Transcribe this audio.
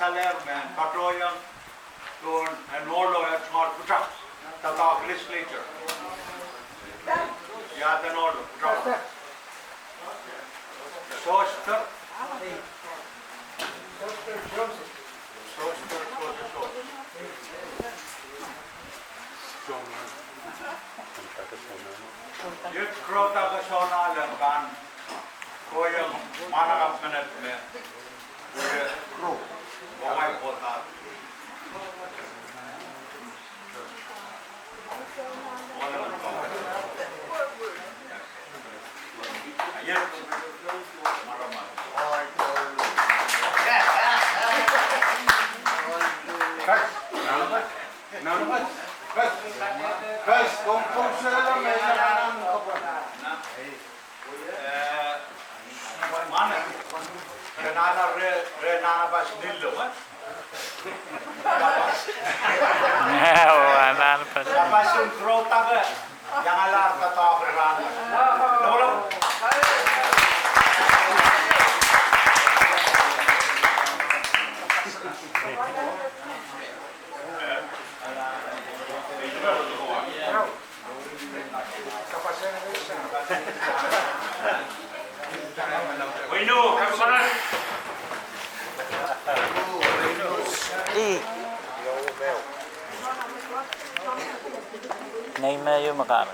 Salermen, Patroyan, Turn, and Morlo at Smart Putra, Tata legislature. Yatan order, Putra. Soster. Yet Krota Kasona Lemkan, Koyam, Manakap Minute, Crew, Bawai Potat. Yet Maraman. Guys, kung sila lang may nakanan ko po. Mana? Renana Bas Nillo, ha? Wala na pa. Tapos yung Krota ka, yung alar ka to ako rin. Lolo? Wino, kamu sana? Ngayon na yung makaano.